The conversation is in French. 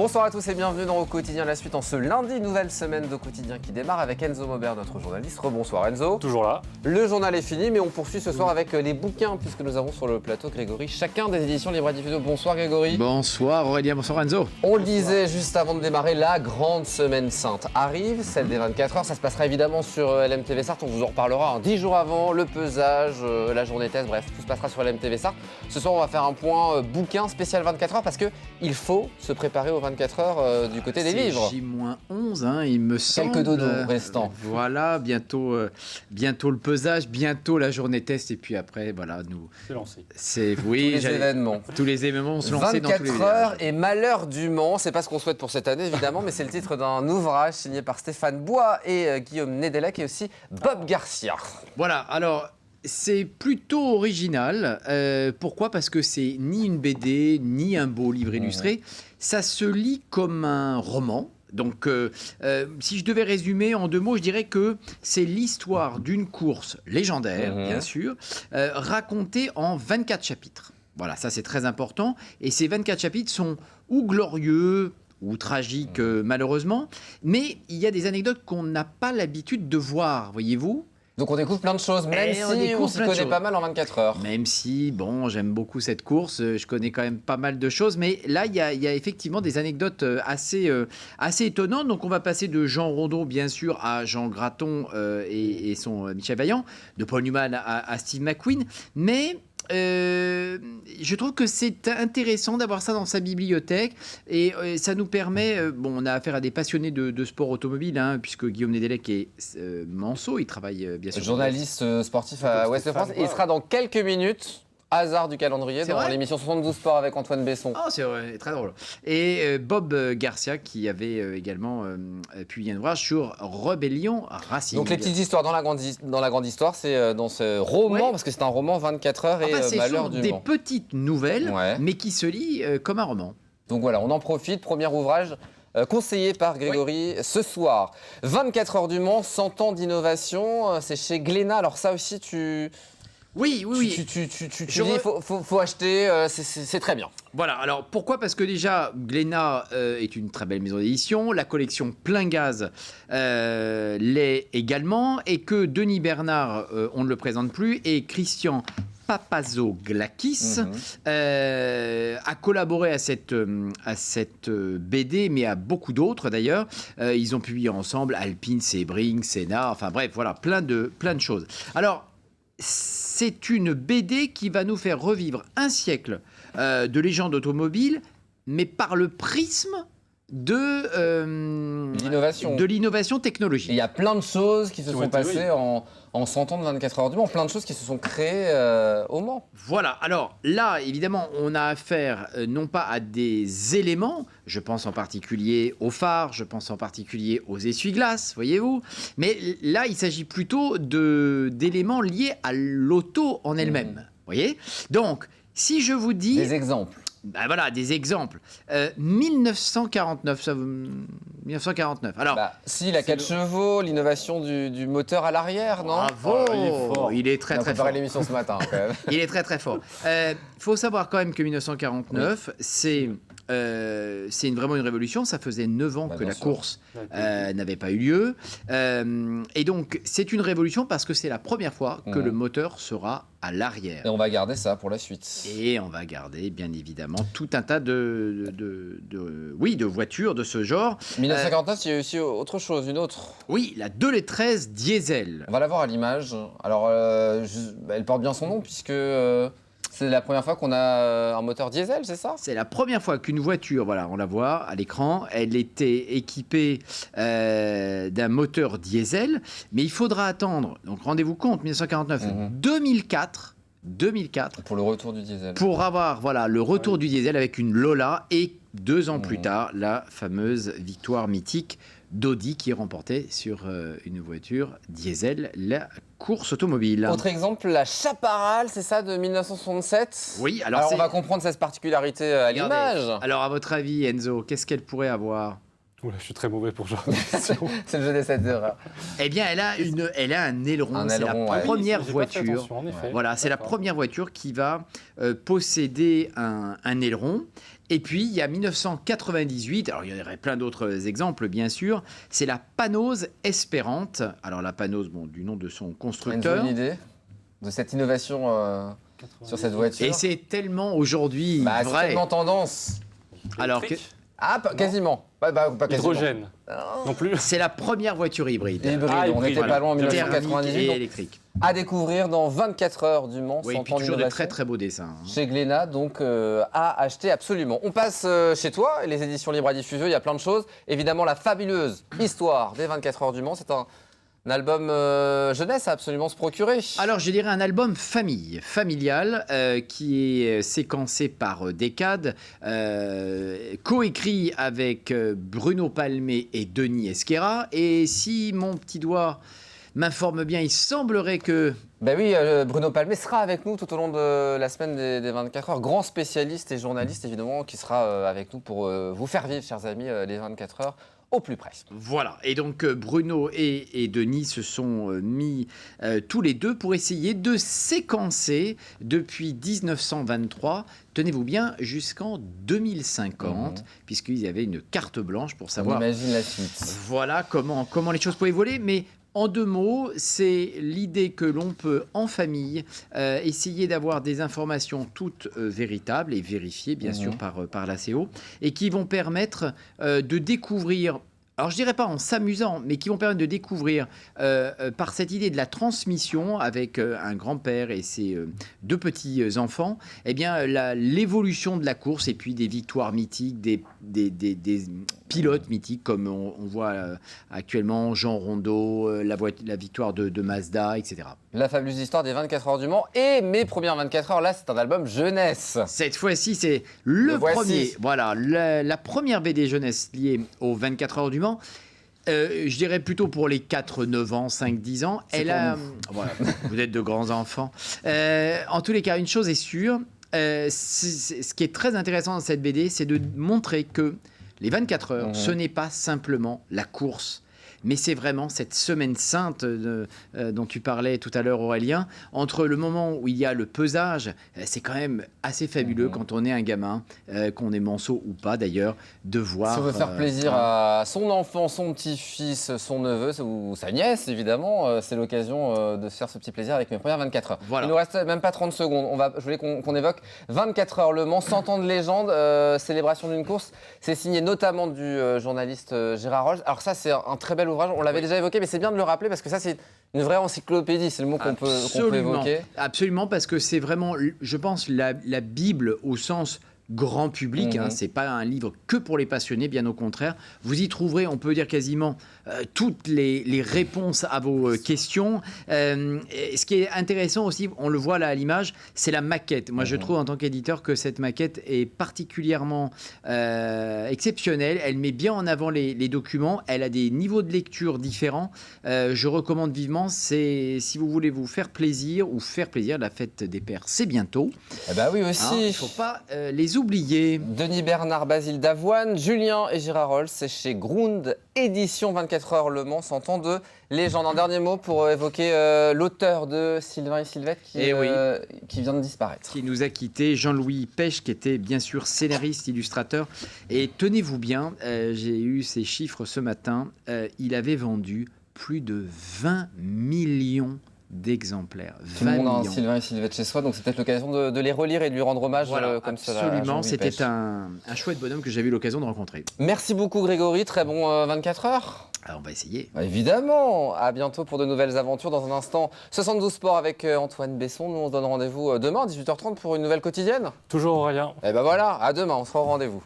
Bonsoir à tous et bienvenue dans Au Quotidien, la suite en ce lundi, nouvelle semaine d'Au Quotidien qui démarre avec Enzo Maubert, notre journaliste. Rebonsoir Enzo. Toujours là. Le journal est fini, mais on poursuit ce soir avec les bouquins, puisque nous avons sur le plateau Grégory, chacun des éditions Libre à Diffusion. Bonsoir Grégory. Bonsoir Aurélien, bonsoir Enzo. On le disait juste avant de démarrer, la grande semaine sainte arrive, celle des 24 heures. Ça se passera évidemment sur LMTV Sarthe, on vous en reparlera 10 jours avant, le pesage, la journée test, bref, tout se passera sur LMTV Sarthe. Ce soir, on va faire un point bouquin spécial 24 heures, parce qu'il faut se préparer aux 24 heures du côté des livres. J-11, il me semble. Quelques dodos restants. Voilà, bientôt le pesage, bientôt la journée test, et puis après, voilà, nous... C'est lancé. Oui, tous les événements. Tous les événements vont se lancer dans tous les 24 heures et malheur du Mans, c'est pas ce qu'on souhaite pour cette année évidemment, mais c'est le titre d'un ouvrage signé par Stéphane Bois et Guillaume Nedelec et aussi Bob Garcia. Voilà, alors... C'est plutôt original. Pourquoi ? Parce que c'est ni une BD, ni un beau livre illustré. Ça se lit comme un roman. Donc, si je devais résumer en 2 mots, je dirais que c'est l'histoire d'une course légendaire, bien sûr, racontée en 24 chapitres. Voilà, ça c'est très important. Et ces 24 chapitres sont ou glorieux, ou tragiques malheureusement, mais il y a des anecdotes qu'on n'a pas l'habitude de voir, voyez-vous ? Donc on découvre plein de choses, même si on s'y connaît pas mal en 24 heures. Même si, bon, j'aime beaucoup cette course, je connais quand même pas mal de choses, mais là, il y a effectivement des anecdotes assez étonnantes. Donc on va passer de Jean Rondeau, bien sûr, à Jean Graton et son Michel Vaillant, de Paul Newman à Steve McQueen, mais... je trouve que c'est intéressant d'avoir ça dans sa bibliothèque et ça nous permet, on a affaire à des passionnés de sport automobile, puisque Guillaume Nedelec est manceau, il travaille bien sûr. Journaliste sportif à Ouest de France, et il sera dans quelques minutes. Hasard du calendrier dans l'émission 72 Sport avec Antoine Besson. Oh, c'est vrai, très drôle. Et Bob Garcia qui avait également publié un ouvrage sur Rébellion Racing. Donc les petites histoires dans la grande histoire, c'est dans ce roman, parce que c'est un roman 24 heures et malheur du Mans. C'est des petites nouvelles, mais qui se lit comme un roman. Donc voilà, on en profite, premier ouvrage conseillé par Grégory ce soir. 24 heures du Mans, 100 ans d'innovation, c'est chez Glénat. Alors ça aussi, Oui. Tu dis, il faut acheter, c'est très bien. Voilà, alors pourquoi ? Parce que déjà, Glénat est une très belle maison d'édition, la collection Plein Gaz l'est également, et que Denis Bernard, on ne le présente plus, et Christian Papazoglakis a collaboré à cette BD, mais à beaucoup d'autres d'ailleurs. Ils ont publié ensemble Alpine, Sebring, Sénat, enfin bref, voilà, plein de choses. Alors, c'est une BD qui va nous faire revivre un siècle de légende automobile, mais par le prisme de l'innovation technologique. Il y a plein de choses qui se sont passées en 100 ans de 24 heures du Mans, plein de choses qui se sont créées au Mans. Voilà, alors là, évidemment, on a affaire non pas à des éléments, je pense en particulier aux phares, je pense en particulier aux essuie-glaces, voyez-vous, mais là, il s'agit plutôt d'éléments liés à l'auto en elle-même, voyez. Donc, si je vous dis... Des exemples. Ben voilà, des exemples. 1949, 1949. Alors, si, la 4 chevaux, l'innovation du moteur à l'arrière, non ? Bravo, il est très très fort. On a préparé l'émission ce matin, quand même. Il est très très fort. Faut savoir quand même que 1949, c'est vraiment une révolution. Ça faisait 9 ans que la course n'avait pas eu lieu. Et donc, c'est une révolution parce que c'est la première fois que le moteur sera à l'arrière. Et on va garder ça pour la suite. Et on va garder, bien évidemment, tout un tas de voitures de ce genre. 1949, il y a aussi autre chose, une autre. Oui, la 213 diesel. On va la voir à l'image. Alors, elle porte bien son nom puisque... c'est la première fois qu'on a un moteur diesel, c'est ça ? C'est la première fois qu'une voiture, voilà, on la voit à l'écran, elle était équipée d'un moteur diesel, mais il faudra attendre, donc rendez-vous compte, 1949, 2004, pour le retour du diesel. Pour avoir le retour du diesel avec une Lola, et 2 ans plus tard, la fameuse victoire mythique d'Audi qui est remportée sur une voiture diesel, la course automobile. Autre exemple, la Chaparral, c'est ça, de 1967 ? Oui, alors on va comprendre cette particularité à l'image. Alors, à votre avis, Enzo, qu'est-ce qu'elle pourrait avoir ? Oula, je suis très mauvais pour ce genre de questions. C'est le jeu des 7 erreurs. Eh bien, elle a un aileron. C'est la première voiture. Voilà, c'est la première voiture qui va posséder un aileron. Et puis, il y a 1998, alors il y aurait plein d'autres exemples, bien sûr, c'est la Panose Espérante. Alors la Panose, bon, du nom de son Une constructeur. jolie idée de cette innovation sur cette voiture. Et c'est tellement aujourd'hui Bah, c'est vrai. tellement tendance. Alors que Électrique, Quasiment. Pas quasiment. hydrogène, non plus. c'est la première voiture hybride. Hybride, Ah, on hybride, n'était pas loin en Thermique 1998. et donc, électrique. à découvrir dans 24 heures du Mans, Oui, 100 et puis ans toujours de d'innovation. très très beaux dessins. Hein. Chez Glénat, donc à acheter absolument. On passe chez toi, les éditions libres à diffuser, il y a plein de choses. Évidemment, la fabuleuse histoire des 24 heures du Mans, c'est un album jeunesse à absolument se procurer. Alors, je dirais un album familial, qui est séquencé par Decade, coécrit avec Bruno Palmé et Denis Esquerra. Et si mon petit doigt m'informe bien, il semblerait que... Ben oui, Bruno Palmé sera avec nous tout au long de la semaine des 24 heures. Grand spécialiste et journaliste, évidemment, qui sera avec nous pour vous faire vivre, chers amis, les 24 heures au plus près. Voilà, et donc Bruno et Denis se sont mis tous les deux pour essayer de séquencer depuis 1923, tenez-vous bien, jusqu'en 2050, puisqu'ils avaient une carte blanche pour On savoir imagine la suite. voilà comment les choses pouvaient évoluer, mais en 2 mots, c'est l'idée que l'on peut, en famille, essayer d'avoir des informations toutes véritables et vérifiées, bien sûr, par l'ACO, et qui vont permettre de découvrir, alors je dirais pas en s'amusant, mais qui vont permettre de découvrir, par cette idée de la transmission avec un grand-père et ses 2 petits-enfants, eh bien, l'évolution de la course et puis des victoires mythiques, des pilotes mythiques, comme on voit actuellement Jean Rondeau, la victoire de Mazda, etc. La fabuleuse histoire des 24 heures du Mans et mes premières 24 heures, là, c'est un album jeunesse. Cette fois-ci, c'est le voici. premier. Voilà, la première BD jeunesse liée aux 24 heures du Mans. Je dirais plutôt pour les 4, 9 ans, 5, 10 ans. C'est Elle pour a, nous. voilà, vous êtes de grands enfants. En tous les cas, une chose est sûre, ce qui est très intéressant dans cette BD, c'est de montrer que les 24 heures, ce n'est pas simplement la course, mais c'est vraiment cette semaine sainte dont tu parlais tout à l'heure, Aurélien. Entre le moment où il y a le pesage, c'est quand même assez fabuleux quand on est un gamin, qu'on est manceau ou pas d'ailleurs, de voir... Si on veut faire plaisir à son enfant, son petit-fils, son neveu ou sa nièce, évidemment, c'est l'occasion de se faire ce petit plaisir avec mes premières 24 heures. Voilà. Il nous reste même pas 30 secondes. Je voulais qu'on évoque 24 heures Le Mans, 100 ans de légende, célébration d'une course. C'est signé notamment du journaliste Gérard Rolls. Alors ça, c'est un très bel ouvrage. On l'avait déjà évoqué, mais c'est bien de le rappeler parce que ça, c'est une vraie encyclopédie. C'est le mot qu'on peut évoquer. Absolument, parce que c'est vraiment, je pense, la Bible au sens grand public. Hein, c'est pas un livre que pour les passionnés, bien au contraire. Vous y trouverez, on peut dire quasiment toutes les réponses à vos questions. Et ce qui est intéressant aussi, on le voit là à l'image, c'est la maquette. Moi, je trouve en tant qu'éditeur que cette maquette est particulièrement exceptionnelle. Elle met bien en avant les documents. Elle a des niveaux de lecture différents. Je recommande vivement. Si vous voulez vous faire plaisir ou faire plaisir, la fête des pères, c'est bientôt. Eh ben oui aussi. Hein, il ne faut pas les oublier. Denis Bernard, Basile Davoine, Julien et Gérard Rolls, c'est chez Grund, édition 24 heures Le Mans, 100 ans de légende. Un dernier mot pour évoquer l'auteur de Sylvain et Sylvette qui vient de disparaître. Qui nous a quittés, Jean-Louis Pêche, qui était bien sûr scénariste, illustrateur. Et tenez-vous bien, j'ai eu ces chiffres ce matin, il avait vendu plus de 20 millions d'exemplaires. Tout le monde a un Sylvain et Sylvette chez soi, donc c'est peut-être l'occasion de les relire et de lui rendre hommage comme cela. Absolument, c'était un chouette bonhomme que j'avais eu l'occasion de rencontrer. Merci beaucoup Grégory, très bon 24 heures. Alors on va essayer. Évidemment, à bientôt pour de nouvelles aventures. Dans un instant, 72 Sport avec Antoine Besson. Nous on se donne rendez-vous demain à 18h30 pour une nouvelle quotidienne. Toujours Aurélien. Et ben voilà, à demain, on sera au rendez-vous.